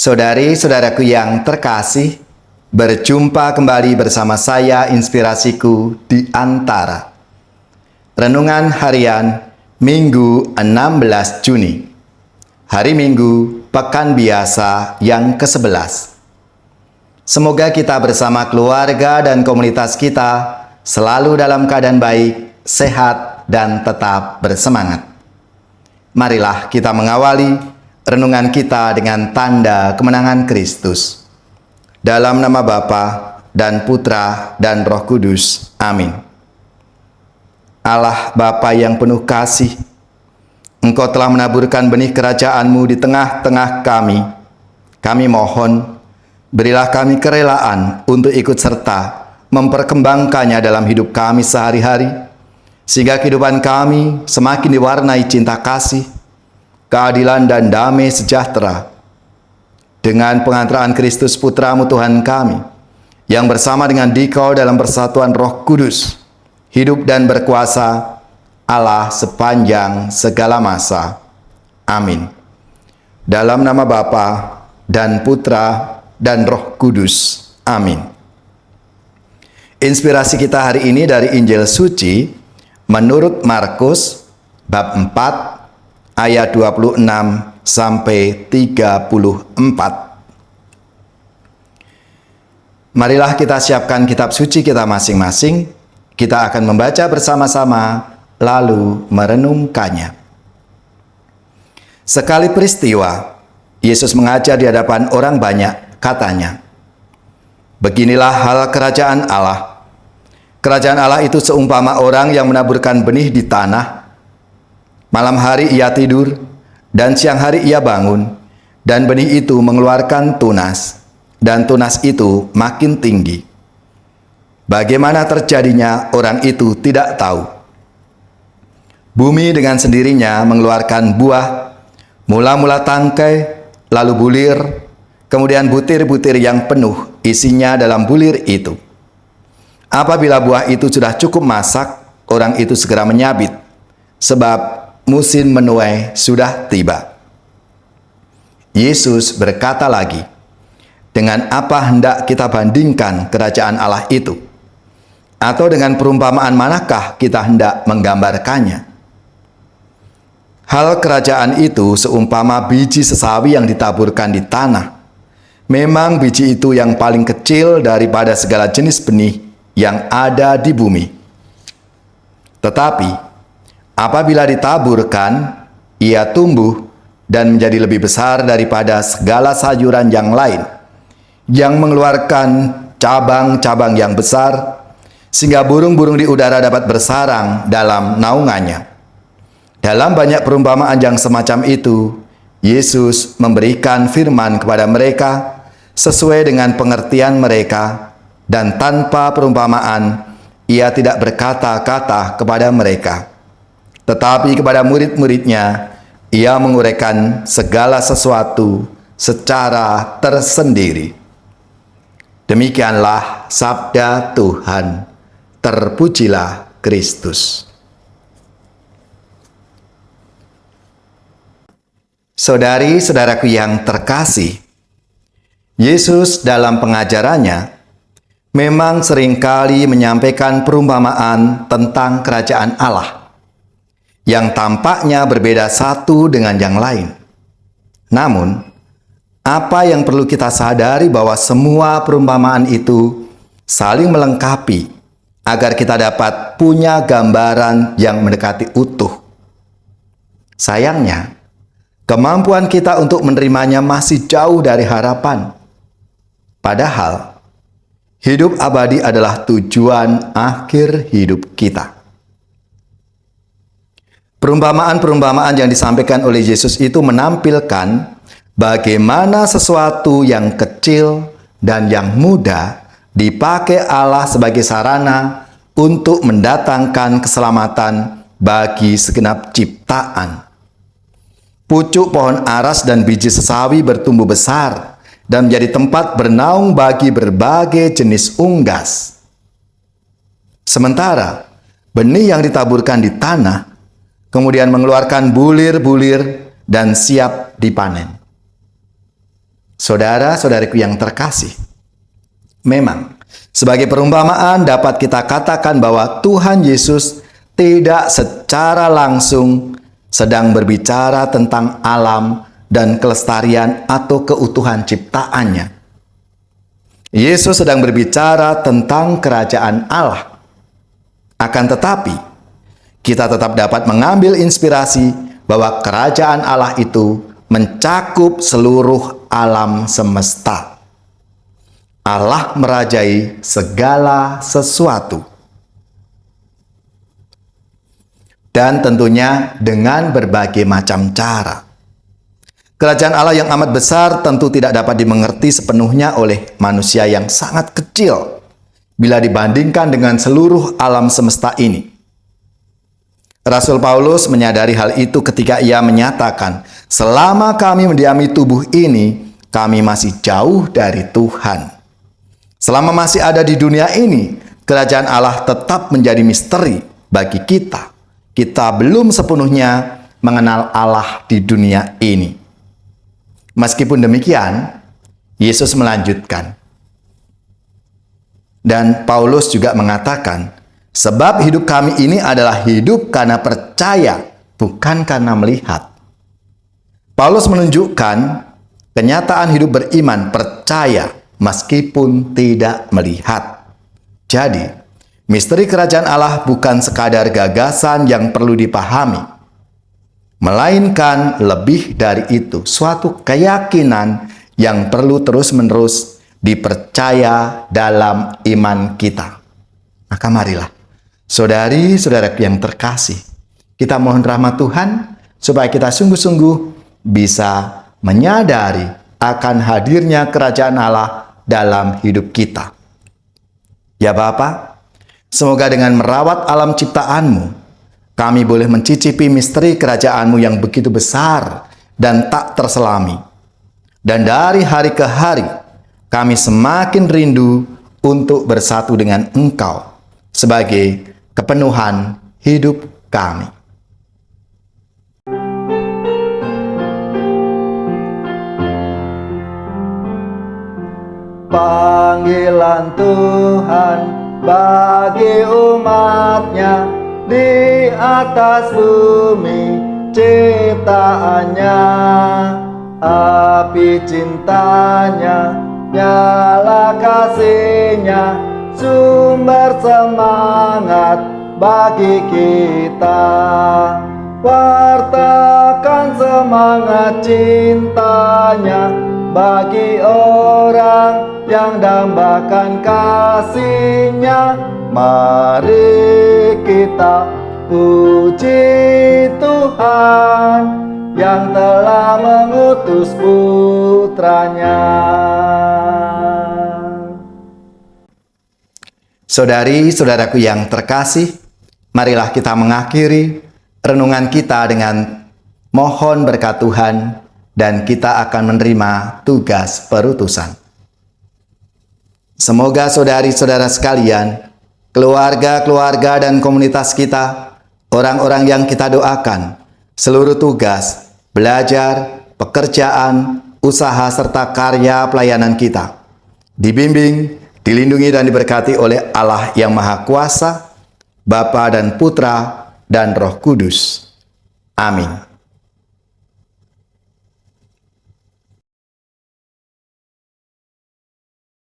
Saudari-saudaraku yang terkasih, berjumpa kembali bersama saya Inspirasiku di Antara. Renungan Harian Minggu 16 Juni. Hari Minggu, Pekan Biasa yang ke-11. Semoga kita bersama keluarga dan komunitas kita selalu dalam keadaan baik, sehat, dan tetap bersemangat. Marilah kita mengawali renungan kita dengan tanda kemenangan Kristus. Dalam nama Bapa dan Putra dan Roh Kudus. Amin. Allah Bapa yang penuh kasih, Engkau telah menaburkan benih kerajaan-Mu di tengah-tengah kami. Kami mohon, berilah kami kerelaan untuk ikut serta memperkembangkannya dalam hidup kami sehari-hari, sehingga kehidupan kami semakin diwarnai cinta kasih, keadilan dan damai sejahtera. Dengan pengantaraan Kristus Putra-Mu Tuhan kami, yang bersama dengan Dikau dalam persatuan Roh Kudus, hidup dan berkuasa Allah sepanjang segala masa. Amin. Dalam nama Bapa dan Putra dan Roh Kudus. Amin. Inspirasi kita hari ini dari Injil Suci menurut Markus bab 4 ayat 26 sampai 34. Marilah kita siapkan kitab suci kita masing-masing. Kita akan membaca bersama-sama lalu merenungkannya. Sekali peristiwa, Yesus mengajar di hadapan orang banyak, katanya, "Beginilah hal kerajaan Allah. Kerajaan Allah itu seumpama orang yang menaburkan benih di tanah. Malam hari ia tidur, dan siang hari ia bangun, dan benih itu mengeluarkan tunas, dan tunas itu makin tinggi. Bagaimana terjadinya orang itu tidak tahu. Bumi dengan sendirinya mengeluarkan buah, mula-mula tangkai, lalu bulir, kemudian butir-butir yang penuh isinya dalam bulir itu. Apabila buah itu sudah cukup masak, orang itu segera menyabit, sebab musim menuai sudah tiba." Yesus berkata lagi, "Dengan apa hendak kita bandingkan kerajaan Allah itu? Atau dengan perumpamaan manakah kita hendak menggambarkannya? Hal kerajaan itu seumpama biji sesawi yang ditaburkan di tanah. Memang biji itu yang paling kecil daripada segala jenis benih yang ada di bumi. Tetapi apabila ditaburkan, ia tumbuh dan menjadi lebih besar daripada segala sayuran yang lain, yang mengeluarkan cabang-cabang yang besar, sehingga burung-burung di udara dapat bersarang dalam naungannya." Dalam banyak perumpamaan yang semacam itu, Yesus memberikan firman kepada mereka sesuai dengan pengertian mereka, dan tanpa perumpamaan, ia tidak berkata-kata kepada mereka. Tetapi kepada murid-muridnya, ia menguraikan segala sesuatu secara tersendiri. Demikianlah sabda Tuhan. Terpujilah Kristus. Saudari-saudaraku yang terkasih, Yesus dalam pengajarannya memang seringkali menyampaikan perumpamaan tentang kerajaan Allah yang tampaknya berbeda satu dengan yang lain. Namun, apa yang perlu kita sadari bahwa semua perumpamaan itu saling melengkapi agar kita dapat punya gambaran yang mendekati utuh. Sayangnya, kemampuan kita untuk menerimanya masih jauh dari harapan. Padahal, hidup abadi adalah tujuan akhir hidup kita. Perumpamaan-perumpamaan yang disampaikan oleh Yesus itu menampilkan bagaimana sesuatu yang kecil dan yang mudah dipakai Allah sebagai sarana untuk mendatangkan keselamatan bagi segenap ciptaan. Pucuk pohon aras dan biji sesawi bertumbuh besar dan menjadi tempat bernaung bagi berbagai jenis unggas. Sementara benih yang ditaburkan di tanah kemudian mengeluarkan bulir-bulir dan siap dipanen. Saudara-saudariku yang terkasih, memang sebagai perumpamaan dapat kita katakan bahwa Tuhan Yesus tidak secara langsung sedang berbicara tentang alam dan kelestarian atau keutuhan ciptaannya. Yesus sedang berbicara tentang kerajaan Allah. Akan tetapi, kita tetap dapat mengambil inspirasi bahwa kerajaan Allah itu mencakup seluruh alam semesta. Allah merajai segala sesuatu. Dan tentunya dengan berbagai macam cara. Kerajaan Allah yang amat besar tentu tidak dapat dimengerti sepenuhnya oleh manusia yang sangat kecil bila dibandingkan dengan seluruh alam semesta ini. Rasul Paulus menyadari hal itu ketika ia menyatakan, selama kami mendiami tubuh ini, kami masih jauh dari Tuhan. Selama masih ada di dunia ini, kerajaan Allah tetap menjadi misteri bagi kita. Kita belum sepenuhnya mengenal Allah di dunia ini. Meskipun demikian, Yesus melanjutkan. Dan Paulus juga mengatakan, sebab hidup kami ini adalah hidup karena percaya, bukan karena melihat. Paulus menunjukkan kenyataan hidup beriman, percaya, meskipun tidak melihat. Jadi, misteri kerajaan Allah bukan sekadar gagasan yang perlu dipahami, melainkan lebih dari itu, suatu keyakinan yang perlu terus-menerus dipercaya dalam iman kita. Maka marilah, saudari-saudaraku yang terkasih, kita mohon rahmat Tuhan supaya kita sungguh-sungguh bisa menyadari akan hadirnya kerajaan Allah dalam hidup kita. Ya Bapa, semoga dengan merawat alam ciptaanmu, kami boleh mencicipi misteri kerajaan-Mu yang begitu besar dan tak terselami. Dan dari hari ke hari, kami semakin rindu untuk bersatu dengan Engkau sebagai kepenuhan hidup kami. Panggilan Tuhan bagi umatnya di atas bumi ciptaannya, api cintanya, nyala kasihnya, sumber semangat bagi kita. Wartakan semangat cintanya bagi orang yang dambakan kasihnya. Mari kita puji Tuhan yang telah mengutus putranya. Saudari-saudaraku yang terkasih, marilah kita mengakhiri renungan kita dengan mohon berkat Tuhan dan kita akan menerima tugas perutusan. Semoga saudari-saudara sekalian, keluarga-keluarga dan komunitas kita, orang-orang yang kita doakan, seluruh tugas, belajar, pekerjaan, usaha serta karya pelayanan kita, dibimbing, dilindungi dan diberkati oleh Allah yang Maha Kuasa, Bapa dan Putra dan Roh Kudus. Amin.